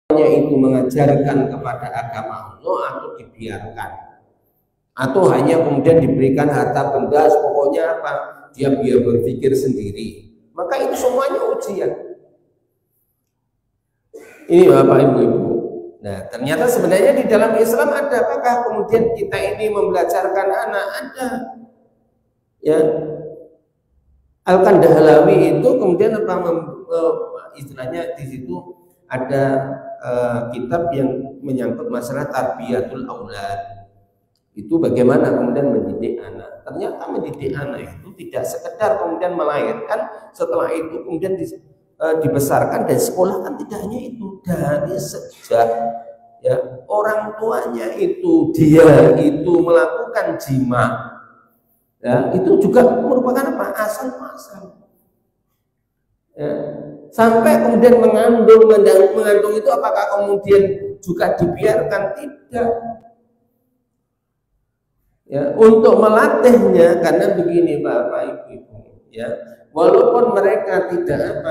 itu mengajarkan kepada agama Allah atau dibiarkan, atau hanya kemudian diberikan harta benda pokoknya apa dia biar berpikir sendiri, maka itu semuanya ujian. Ini Bapak Ibu. Nah, ternyata sebenarnya di dalam Islam ada, apakah kemudian kita ini membelajarkan anak? Ada. Ya. Al-Kandahlawi itu kemudian apa istilahnya di situ ada kitab yang menyangkut masalah tarbiyatul aulad. Itu bagaimana kemudian mendidik anak. Ternyata mendidik anak itu tidak sekedar kemudian melahirkan, setelah itu kemudian dibesarkan dan sekolah, kan tidak hanya itu. Dari sejak ya orang tuanya itu dia itu melakukan jima, ya itu juga merupakan apa, asal muasal. Ya, sampai kemudian mengandung itu apakah kemudian juga dibiarkan? Tidak. Ya, untuk melatihnya, karena begini Bapak Ibu, ya walaupun mereka tidak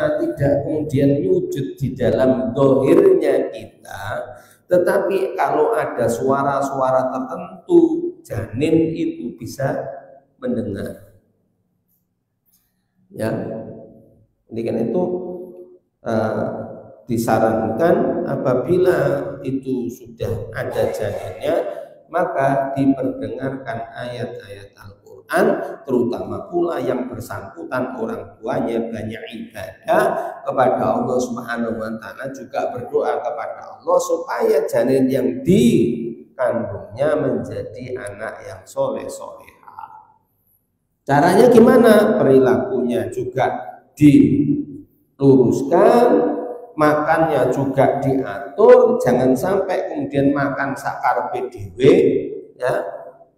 kemudian wujud di dalam dohirnya kita, tetapi kalau ada suara-suara tertentu, janin itu bisa mendengar. Ya, jadi kan itu disarankan apabila itu sudah ada janinnya, maka diperdengarkan ayat-ayat Al-Quran, terutama pula yang bersangkutan orang tuanya banyak ibadah kepada Allah Subhanahu wa Ta'ala, juga berdoa kepada Allah supaya janin yang dikandungnya menjadi anak yang soleh-solehah. Caranya gimana? Perilakunya juga diluruskan, makannya juga diatur, jangan sampai kemudian makan sakarepe dhewe, ya.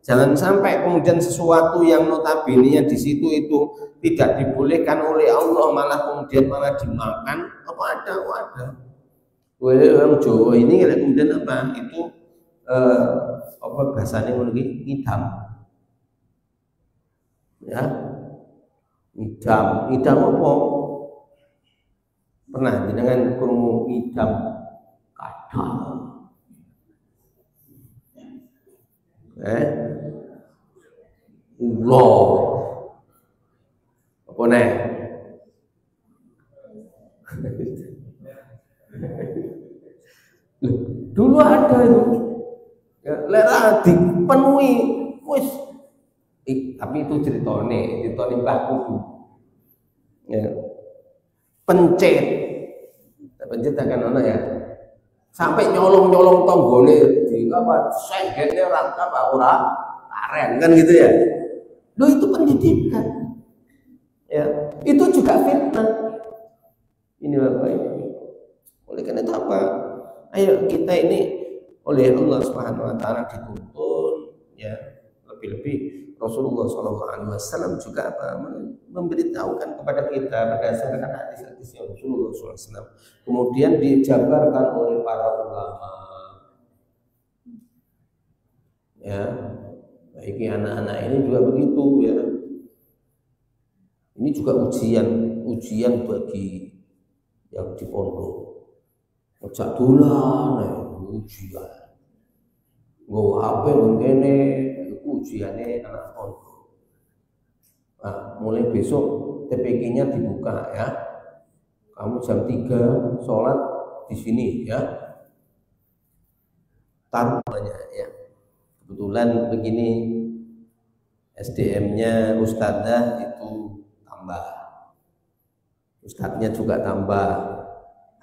Jangan sampai kemudian sesuatu yang notabene di situ itu tidak dibolehkan oleh Allah malah kemudian dimakan. Apa ada? Orang Jawa ini kemudian apa? Itu apa bahasanya lagi? Ngidam. Ya. Ngidam apa? Pernah dengan krungu ngidam kadal. Ulo. Apa nih? Dulu ada itu. Ya, lera dipenuhi wis. Tapi itu ceritane Mbah Kudu. Ya. Pencet akan ono ya, sampai nyolong tonggone di apa segene ora karen kan gitu ya. Loh itu pendidikan. Ya, itu juga fitnah. Ini Bapak Ibu. Oleh karena itu apa? Ayo kita ini oleh Allah Subhanahu wa Ta'ala dituntun, ya, lebih-lebih Rasulullah SAW juga apa memberitahukan kepada kita berdasarkan hadis-hadis Rasulullah SAW, kemudian dijabarkan oleh para ulama, ya, baik anak-anak ini juga begitu ya. Ini juga ujian bagi yang di pondok. Ngejak dolan ujian, nggo HP ngene ujiannya anak pondok. Nah, mulai besok TPQ-nya dibuka ya. Kamu jam 3 sholat di sini ya. Taruhannya ya. Kebetulan begini SDM-nya ustadzah itu tambah. Ustadznya juga tambah.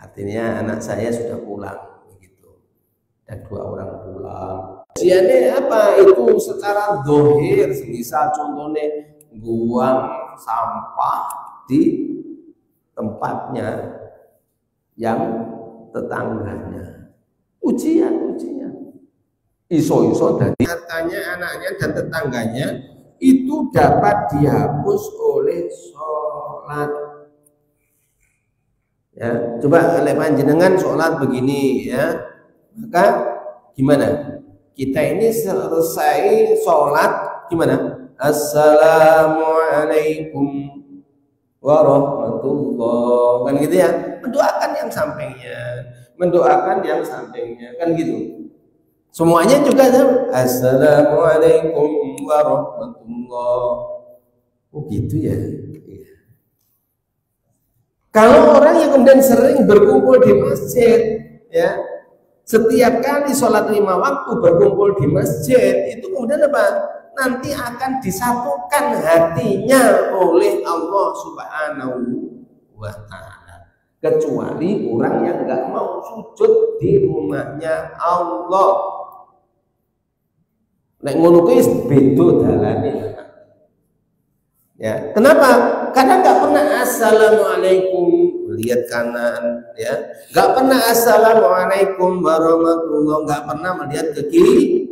Artinya anak saya sudah pulang begitu. Dan 2 orang pulang. Ujiannya apa? Itu secara dohir, semisal contohnya buang sampah di tempatnya yang tetangganya. Ujian. Iso-iso dari hartanya anaknya dan tetangganya itu dapat dihapus oleh sholat. Ya, coba oleh panjenengan sholat begini ya, maka gimana? Kita ini selesai sholat gimana? Assalamualaikum warahmatullahi, kan gitu ya, mendoakan yang sampainya. mendoakan yang sampingnya, kan gitu. Semuanya juga Assalamualaikum warahmatullahi. Oh gitu ya. Kalau orang yang kemudian sering berkumpul di masjid, ya, setiap kali sholat 5 waktu berkumpul di masjid, itu kemudian apa? Nanti akan disatukan hatinya oleh Allah Subhanahu wa Ta'ala. Kecuali orang yang nggak mau sujud di rumahnya Allah. Nek ngono kuwi beda dalane. Ya, kenapa? Karena nggak pernah assalamualaikum lihat kanan, ya, nggak pernah assalamualaikum warahmatullahi, nggak pernah melihat ke kiri.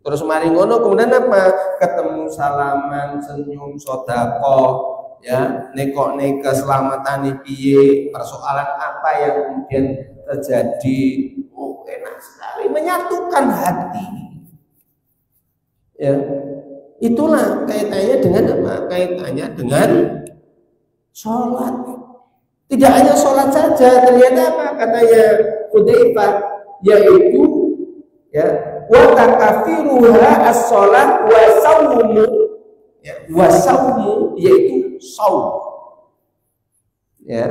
Terus mari ngono kemudian apa? Ketemu salaman, senyum, sodako, ya, nekok keselamatan piye, persoalan apa yang kemudian terjadi. Oh, enak sekali, menyatukan hati. Ya, itulah kaitannya dengan apa? Kaitannya dengan sholat. Tidak hanya sholat saja, ternyata apa katanya Hudzaifah, yaitu ya wa takafiruha as-sholat wa saumu, ya, wa saumu yaitu saum. Ya,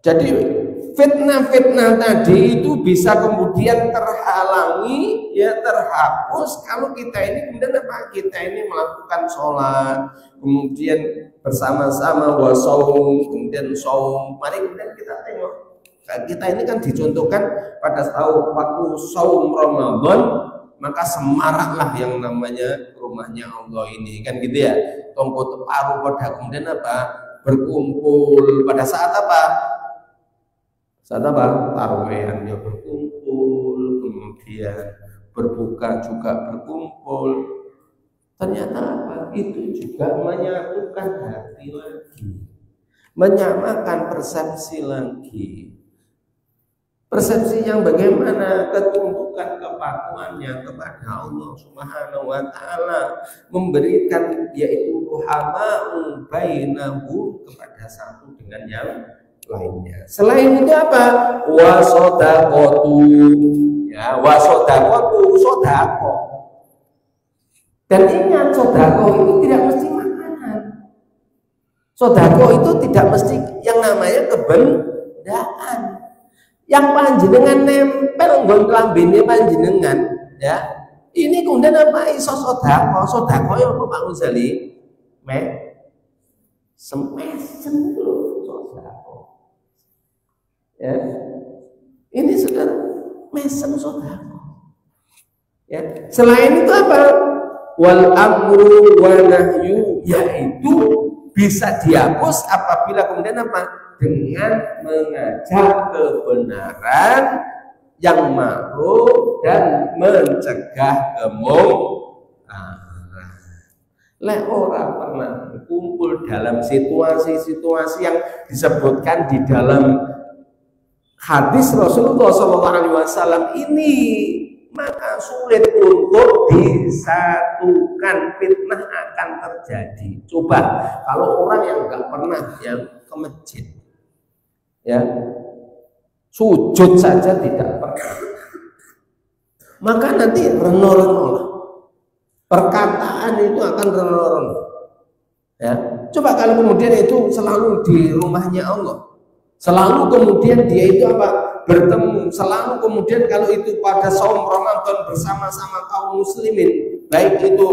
jadi fitnah-fitnah tadi itu bisa kemudian terhalangi, ya, terhapus kalau kita ini kemudian apa? Kita ini melakukan sholat, kemudian bersama-sama wasaum, kemudian saum. Mari kemudian kita tengok, kita ini kan dicontohkan pada waktu saum Ramadan, maka semaraklah yang namanya rumahnya Allah ini, kan gitu ya. Tongko teparu pada kemudian apa? Berkumpul pada saat apa? Saat apa? Tarawih ya berkumpul, kemudian berbuka juga berkumpul. Ternyata apa? Itu juga menyatukan hati lagi, menyamakan persepsi lagi. Persepsi yang bagaimana? Ketundukan kepatuhannya kepada Allah Subhanahu wa Ta'ala, memberikan yaitu ruhama'u bainahu kepada satu dengan yang lainnya. Selain itu apa? Wasodaqatu, ya, wasodaqatu, sodako. Dan ingat, sodako itu tidak mesti makanan. Sodako itu tidak mesti yang namanya kebendaan. Yang panjenengan nempel nggon klambine panjenengan, ya. Ini kemudian apa? Iso sodako. Sodako ya apa Pak Uzali? Semesen loh sodako. Ya, ini sudah mesem sodako. Ya, selain itu apa? Wal amru wa nahyu, yaitu bisa dihapus apabila kemudian apa? Dengan mengajak kebenaran, yang ma'ruf dan mencegah kemungkaran. Lek ora pernah kumpul dalam situasi-situasi yang disebutkan di dalam hadis Rasulullah SAW ini, maka sulit untuk disatukan, fitnah akan terjadi. Coba kalau orang yang nggak pernah yang ke masjid, ya, sujud saja tidak pernah, maka nanti reno-reno lah, perkataan itu akan reno-reno. Ya, coba kalau kemudian itu selalu di rumahnya Allah, selalu kemudian dia itu apa? Bertemu, selalu kemudian kalau itu pada saum Ramadan bersama-sama kaum muslimin, baik itu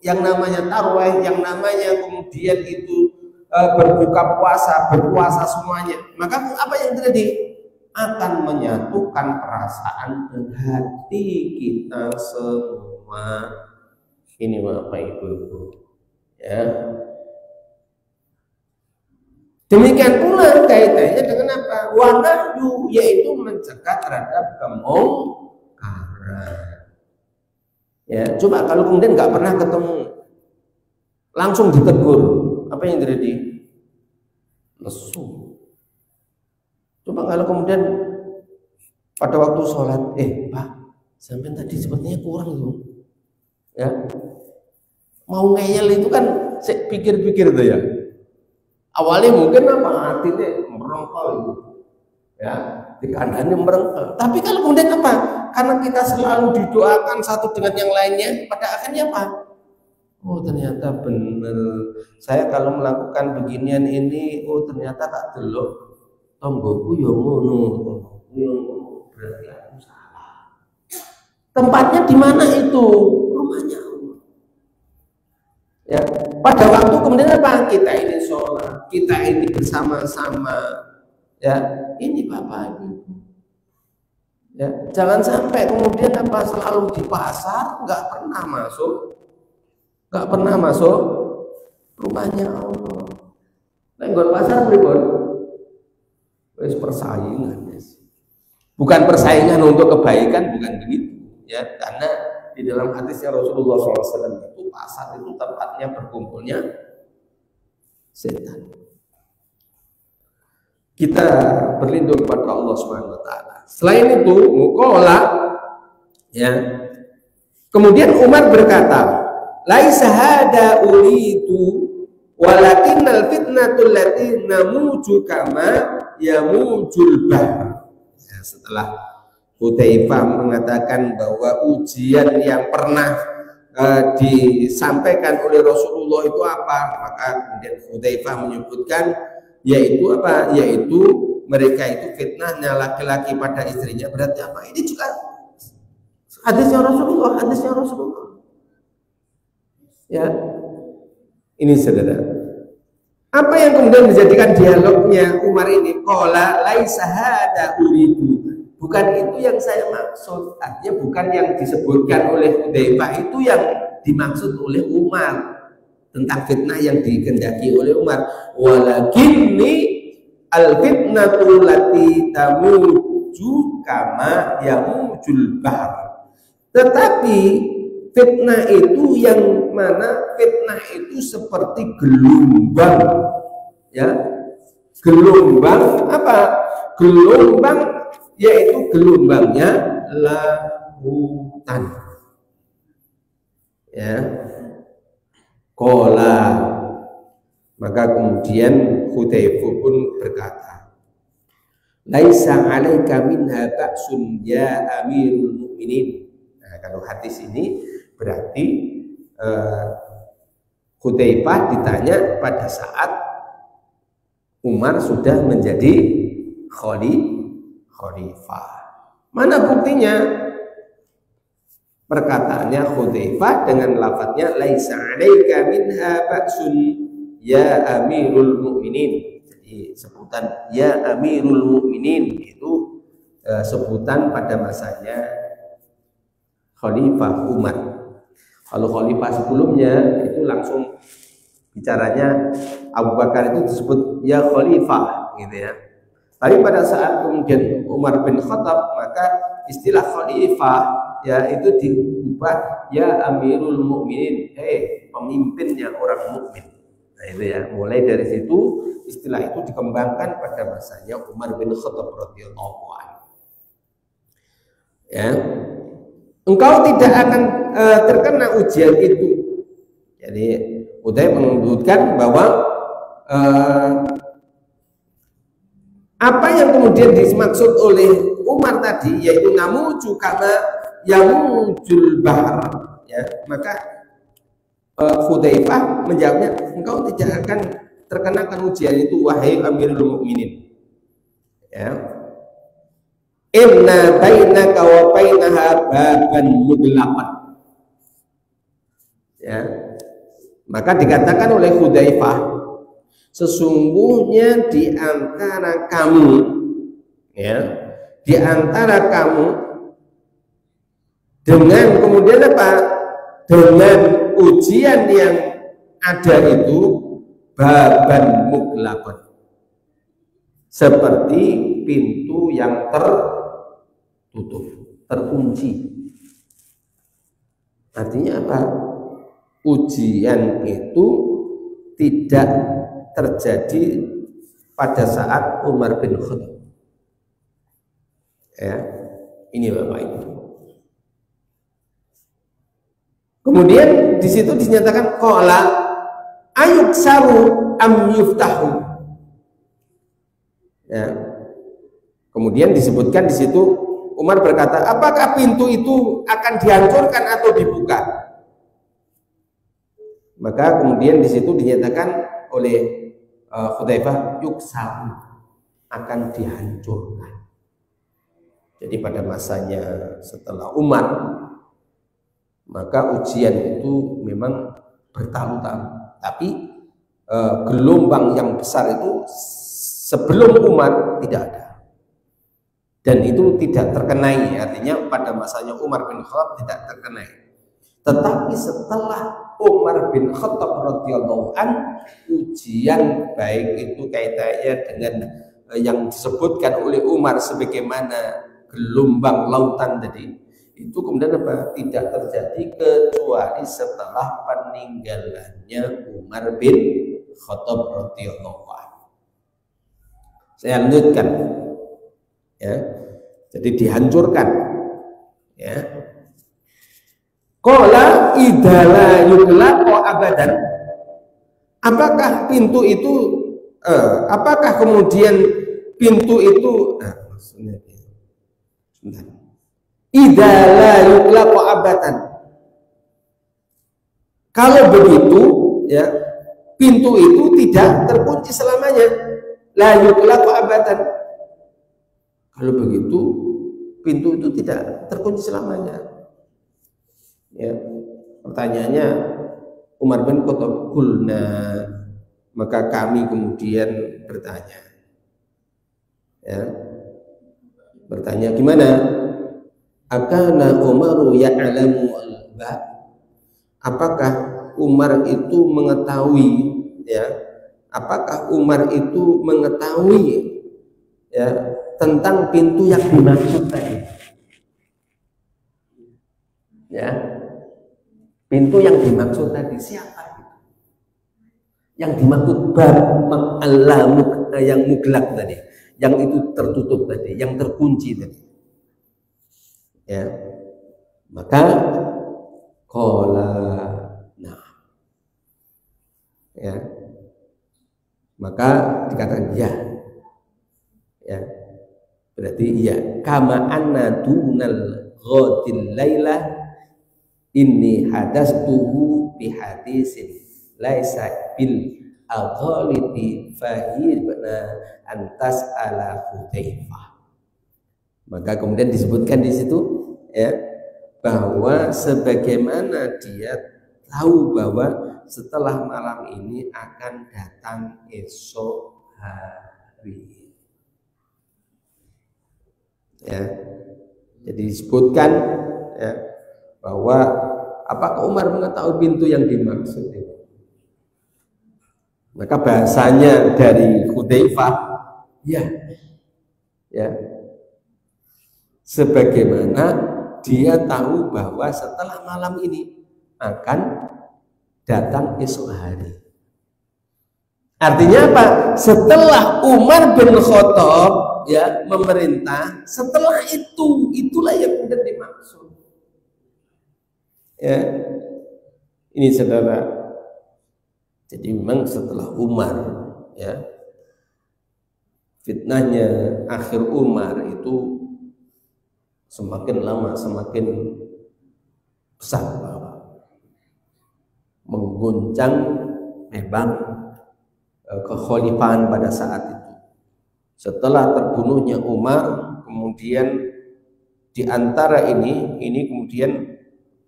yang namanya tarawih, yang namanya kemudian itu berpuasa semuanya, maka apa yang terjadi? Akan menyatukan perasaan dan hati kita semua. Ini Bapak Ibu, ya. Demikian pula kaitannya dengan apa? Wanahyu, yaitu mencegah terhadap kemungkaran. Ya, coba kalau kemudian nggak pernah ketemu, langsung ditegur, apa yang terjadi? Lesu. Coba kalau kemudian pada waktu sholat, Pak, sampai tadi sepertinya kurang tuh, ya. Mau ngeyel itu kan, saya pikir-pikir tuh ya. Awalnya mungkin apa hatinya merongkol itu, ya, dikandani merengkel. Tapi kalau kemudian apa? Karena kita selalu didoakan satu dengan yang lainnya, pada akhirnya apa? Oh ternyata benar. Saya kalau melakukan beginian ini, oh ternyata tak delok tonggoku yang ngono, berarti aku salah. Tempatnya di mana itu? Rumahnya Allah. Ya, pada waktu kemudian apa? Kita ini sholat, kita ini bersama-sama. Ya, ini Bapak Ibu. Ya, jangan sampai kemudian apa selalu di pasar, nggak pernah masuk rumahnya Allah. Nenggon pasar pripun? Wis persaingan, guys. Bukan persaingan untuk kebaikan, bukan begitu. Ya, karena di dalam hadisnya Rasulullah SAW itu pasar itu tempatnya berkumpulnya setan. Kita berlindung kepada Allah Subhanahu wa taala. Selain itu, muqala ya. Kemudian Umar berkata, "Laisa hada uridu walakinnal fitnatul lati namuju kama yamujul bahr." Ya, setelah Hudzaifah mengatakan bahwa ujian yang pernah disampaikan oleh Rasulullah itu apa, maka kemudian Hudzaifah menyebutkan yaitu apa? Yaitu mereka itu fitnahnya laki-laki pada istrinya. Berarti apa? Ini juga hadisnya Rasulullah. Ya, ini saudara. Apa yang kemudian menjadikan dialognya Umar ini? Qala laisa hada uridu. Bukan itu yang saya maksud. Artinya bukan yang disebutkan oleh Hudzaifah itu yang dimaksud oleh Umar tentang fitnah yang dikehendaki oleh Umar. Walakinni al-fitnatu lati tamuju kama yamujul bahr. Tetapi fitnah itu yang mana fitnah itu seperti gelombang, ya, gelombang apa? Gelombang yaitu gelombangnya lautan, ya. Qala, maka kemudian Hudzaifah pun berkata, laisa 'alaika minha ba'sun ya amirul mu'minin. Nah, kalau hadis ini berarti Hudzaifah ditanya pada saat Umar sudah menjadi khalifah. Mana buktinya? Perkataannya Hudzaifah dengan lafadznya laisa 'alaika minha ba'sun ya amirul mu'minin. Jadi sebutan ya amirul mu'minin itu sebutan pada masanya Khalifah Umar. Kalau khalifah sebelumnya itu langsung bicaranya Abu Bakar itu disebut ya khalifah gitu ya. Tapi pada saat kemudian Umar bin Khattab, maka istilah khalifah ya itu diubah ya amirul mukminin, pemimpinnya orang mukmin. Nah itu ya, mulai dari situ istilah itu dikembangkan pada masanya Umar bin Khattab radhiyallahu anhu. Ya, engkau tidak akan terkena ujian itu. Jadi Hudzaifah menyebutkan bahwa apa yang kemudian dimaksud oleh Umar tadi yaitu namuju kama yamujul bahr, ya, maka Hudzaifah menjawabnya, engkau tidak akan terkena ujian itu wahai Amirul Mukminin. Ya. Inna bainaka wa bainaha baban mughlaqan. Ya. Maka dikatakan oleh Hudzaifah, sesungguhnya di antara kamu, ya, di antara kamu dengan kemudian apa? Dengan ujian yang ada itu baban mughlaqan, seperti pintu yang tertutup, terkunci. Artinya apa? Ujian itu tidak terjadi pada saat Umar bin Khattab. Ya, ini Bapak Ibu. Kemudian di situ dinyatakan qala ayuksaru am yuftahu. Ya. Kemudian disebutkan di situ Umar berkata, apakah pintu itu akan dihancurkan atau dibuka? Maka kemudian di situ dinyatakan oleh Hudzaifah, yuksal, akan dihancurkan. Jadi pada masanya setelah Umar, maka ujian itu memang bertahun-tahun. Tapi gelombang yang besar itu sebelum Umar tidak ada. Dan itu tidak terkenai, artinya pada masanya Umar bin Khattab tidak terkenai. Tetapi setelah Umar bin Khattab radhiyallahu an, ujian baik itu kaitannya dengan yang disebutkan oleh Umar sebagaimana gelombang lautan tadi, itu kemudian apa? Tidak terjadi kecuali setelah peninggalannya Umar bin Khattab radhiyallahu an. Saya lanjutkan. Ya, jadi dihancurkan. Ya. Qala idala yuglaqo abadan. Apakah pintu itu apakah kemudian pintu itu maksudnya sebentar. Idala yuglaqo abadan. Kalau begitu ya, pintu itu tidak terkunci selamanya. La yuglaqo abadan. Kalau begitu, pintu itu tidak terkunci selamanya. Ya, pertanyaannya Umar bin Khattab, kulna, maka kami kemudian bertanya. Ya, bertanya gimana? Akana Umaru ya'lamu al-bab? Apakah Umar itu mengetahui? Ya, apakah Umar itu mengetahui? Ya, tentang pintu yang dimaksud tadi. Ya. Pintu yang dimaksud tadi siapa itu? Yang dimaksud bab Allah yang muglak tadi, yang itu tertutup tadi, yang terkunci tadi. Ya. Maka qala nah. Ya. Maka dikatakan ya. Ya. Berarti iya, kama anna dunal ghadil laila inni hadastuhu bi hadisin laisa bil aghaliti fahibna antas ala Hudzaifah. Maka kemudian disebutkan di situ ya, bahwa sebagaimana dia tahu bahwa setelah malam ini akan datang esok hari. Ya, jadi disebutkan ya, bahwa apakah Umar mengetahui pintu yang dimaksud itu? Maka bahasanya dari Hudzaifah, ya, ya, sebagaimana dia tahu bahwa setelah malam ini akan datang esok hari. Artinya apa? Setelah Umar bin Khattab ya memerintah, setelah itu itulah yang kemudian dimaksud. Ya, ini saudara. Jadi memang setelah Umar ya, fitnahnya akhir Umar itu semakin lama semakin besar, mengguncang memang kekhalifahan pada saat itu. Setelah terbunuhnya Umar, kemudian di antara ini kemudian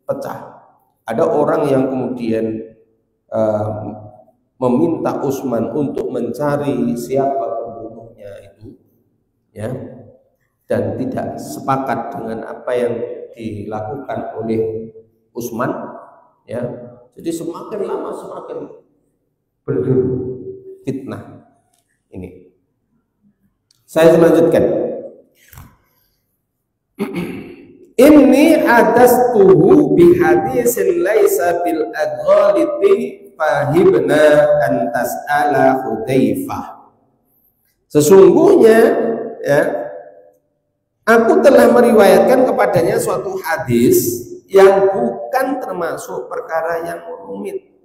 pecah. Ada orang yang kemudian meminta Utsman untuk mencari siapa pembunuhnya itu, ya, dan tidak sepakat dengan apa yang dilakukan oleh Utsman, ya. Jadi semakin lama semakin berduru fitnah ini. Saya lanjutkan. Inni hadastuhu bi hadisin laisa bil aghaliti fahibna an tas'ala Hudzaifah. Sesungguhnya ya, aku telah meriwayatkan kepadanya suatu hadis yang bukan termasuk perkara yang rumit.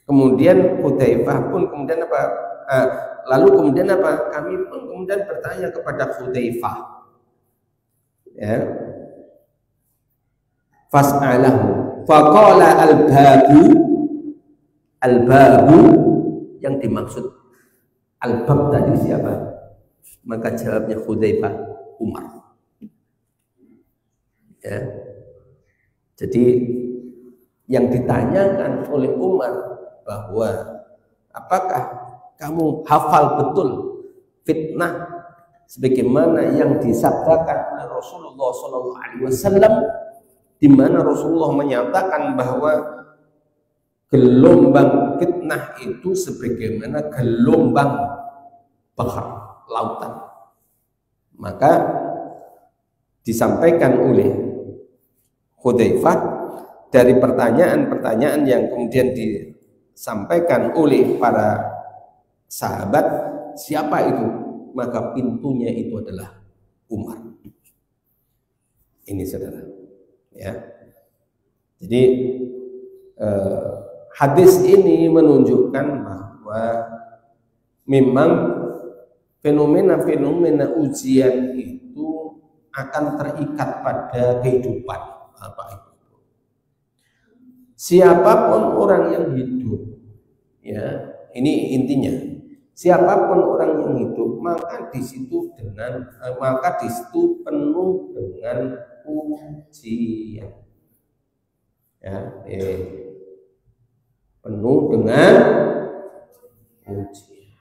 Kemudian Hudzaifah pun kemudian apa? lalu kemudian apa? Kami pun kemudian bertanya kepada Hudzaifah. Ya. Fas'alahu. Faqala al-babu yang dimaksud al-bab tadi siapa? Maka jawabnya Hudzaifah, Umar. Ya. Jadi yang ditanyakan oleh Umar bahwa apakah kamu hafal betul fitnah sebagaimana yang disabdakan oleh Rasulullah SAW, di mana Rasulullah menyatakan bahwa gelombang fitnah itu sebagaimana gelombang bahar lautan. Maka disampaikan oleh Hudzaifah dari pertanyaan-pertanyaan yang kemudian disampaikan oleh para sahabat, siapa itu? Maka pintunya itu adalah Umar. Ini saudara, ya. Jadi hadis ini menunjukkan bahwa memang fenomena-fenomena ujian itu akan terikat pada kehidupan. Apa itu? Siapapun orang yang hidup, ya, ini intinya. Siapapun orang yang hidup, maka di situ penuh dengan ujian. Ya, penuh dengan ujian.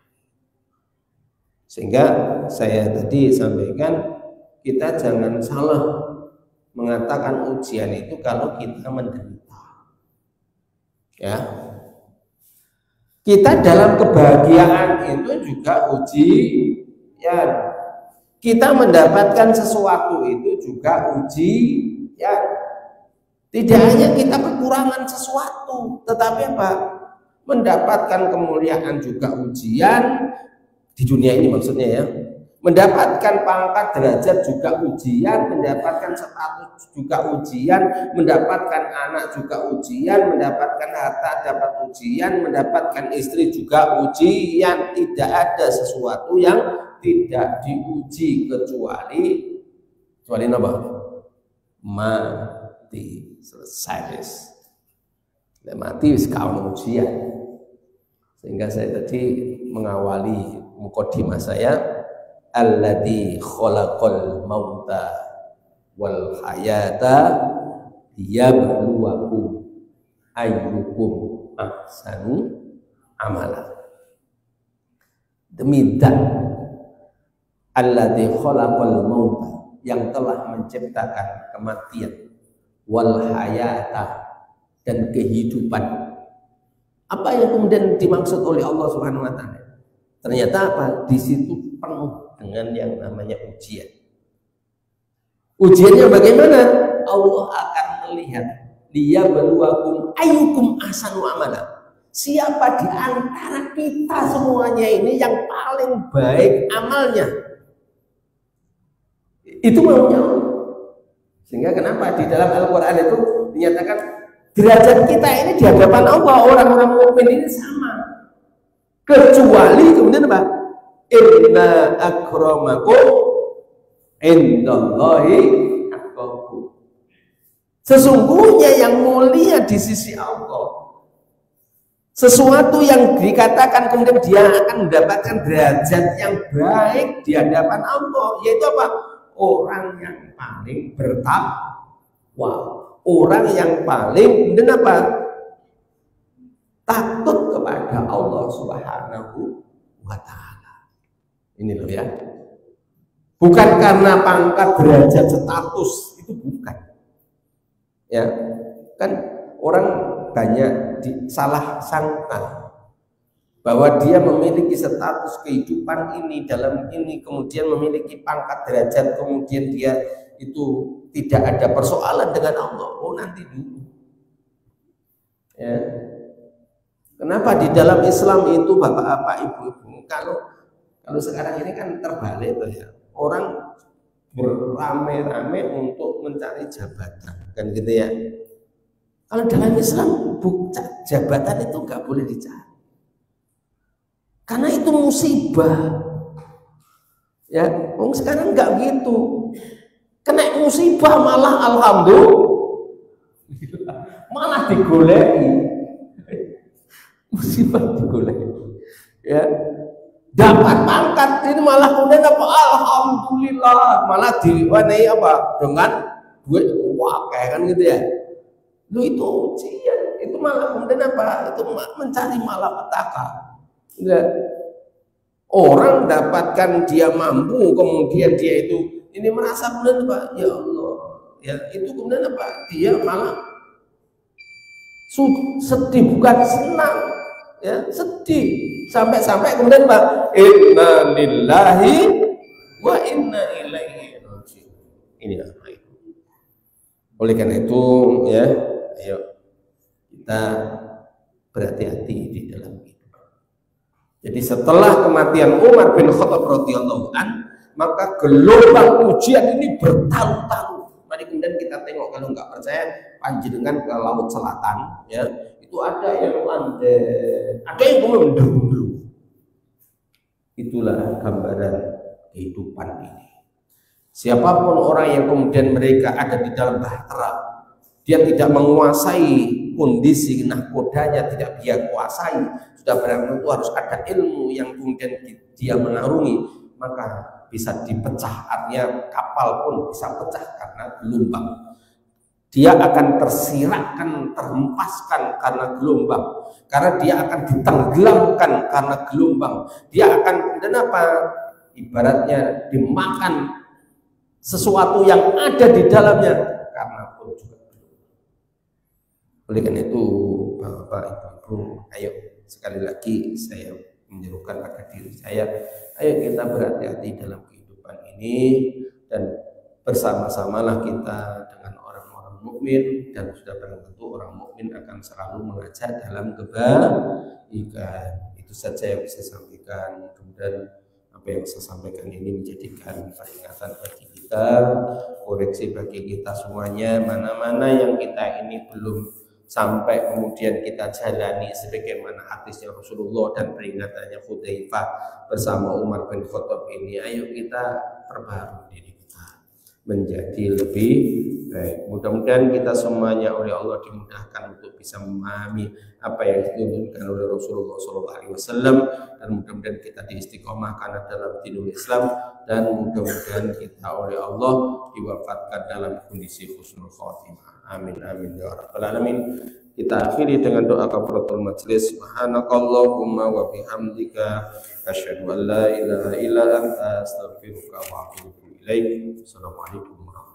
Sehingga saya tadi sampaikan, kita jangan salah mengatakan ujian itu kalau kita menderita. Ya. Kita dalam kebahagiaan itu juga ujian. Kita mendapatkan sesuatu itu juga ujian. Tidak hanya kita kekurangan sesuatu, tetapi apa? Mendapatkan kemuliaan juga ujian di dunia ini maksudnya, ya. Mendapatkan pangkat derajat juga ujian, mendapatkan status juga ujian, mendapatkan anak juga ujian, mendapatkan harta dapat ujian, mendapatkan istri juga ujian. Tidak ada sesuatu yang tidak diuji kecuali apa? Mati. Selesai. Mati wis kawan ujian. Sehingga saya tadi mengawali mukadimah saya, alladzi khalaqal mauta wal hayata liyabluwakum ayyukum ahsanu amala. Demi zat alladzi khalaqal mauta, yang telah menciptakan kematian, wal hayata, dan kehidupan. Apa yang kemudian dimaksud oleh Allah Subhanahu wa taala? Ternyata apa? Di situ penuh dengan yang namanya ujian. Ujiannya bagaimana? Allah akan melihat, liyabluwakum ayyukum ahsanu amala. Siapa di antara kita semuanya ini yang paling baik amalnya? Itu maunya Allah. Sehingga kenapa di dalam Al-Quran itu dinyatakan derajat kita ini di hadapan Allah, orang-orang mukmin ini sama. Kecuali kemudian apa? Inna akramakum indallahi atqakum. Sesungguhnya yang mulia di sisi Allah, sesuatu yang dikatakan kemudian dia akan mendapatkan derajat yang baik di hadapan Allah, yaitu apa? Orang yang paling bertakwa, orang yang paling kemudian apa? Takut kepada Allah Subhanahu wa taala. Ini loh, ya. Bukan karena pangkat, derajat, status, itu bukan. Ya. Kan orang banyak salah sangka bahwa dia memiliki status kehidupan ini, dalam ini, kemudian memiliki pangkat, derajat, kemudian dia itu tidak ada persoalan dengan Allah. Oh, nanti dulu. Ya. Kenapa di dalam Islam itu bapak-bapak, ibu-ibu, kalau sekarang ini kan terbalik tuh, ya. Orang beramai-ramai untuk mencari jabatan, kan gitu, ya. Kalau dalam Islam jabatan itu nggak boleh dicari. Karena itu musibah. Ya, sekarang enggak gitu. Kena musibah malah alhamdulillah, malah digoleki. Musibah digoleki. Ya. Dapat pangkat ini malah kemudian apa? Alhamdulillah, malah diwarnai apa? Dengan duit wakai kan gitu ya. Lu itu ujian, itu malah kemudian apa? Itu mencari malapetaka. Ya. Orang dapatkan dia mampu, kemudian dia itu ini merasa kemudian apa? Ya Allah, ya itu kemudian apa? Dia malah sedih, bukan senang, ya sedih, sampai kemudian apa? Inna lillahi wa inna ilaihi raji'un. Ini apa itu? Oleh karena itu, ya, ayo kita berhati-hati di dalam hidup. Jadi setelah kematian Umar bin Khattab radhiyallahu an, maka gelombang ujian ini bertalu-talu. Mari kemudian kita tengok, kalau nggak percaya panjenengan ke laut selatan, ya itu ada yang landai, ada yang mendung. Itulah gambaran kehidupan ini. Siapapun orang yang kemudian mereka ada di dalam bahtera, dia tidak menguasai kondisi nahkodanya, tidak dia kuasai, sudah barang tentu harus ada ilmu yang kemudian dia mengarungi, maka bisa dipecah, artinya kapal pun bisa pecah karena gelombang. Dia akan tersirakkan, terhempaskan karena gelombang, karena dia akan ditenggelamkan karena gelombang. Dia akan kemudian apa? Ibaratnya dimakan sesuatu yang ada di dalamnya karena pun juga. Oleh karena itu, Bapak Ibu, ayo sekali lagi saya menyerukan pada diri saya, ayo kita berhati-hati dalam kehidupan ini dan bersama-samalah kita dengan orang-orang mukmin, dan sudah barang tentu orang mukmin akan selalu mengajar dalam kebaikan. Itu saja yang bisa saya sampaikan. Kemudian apa yang saya sampaikan ini menjadikan peringatan bagi kita, koreksi bagi kita semuanya, mana-mana yang kita ini belum sampai kemudian kita jalani sebagaimana hadisnya Rasulullah dan peringatannya Hudzaifah bersama Umar bin Khattab ini. Ayo kita perbarui diri kita menjadi lebih baik. Mudah-mudahan kita semuanya oleh Allah dimudahkan untuk bisa memahami apa yang dituntunkan oleh Rasulullah SAW, dan mudah-mudahan kita diistiqomahkan dalam dinul Islam, dan mudah-mudahan kita oleh Allah diwafatkan dalam kondisi husnul khotimah. Amin amin ya rabbal alamin. Kita akhiri dengan doa kafaratul majlis. Subhanakallahumma wa bihamdika asyhadu an la ilaha illa anta astaghfiruka wa atubu ilaik. Assalamualaikum warahmatullahi wabarakatuh.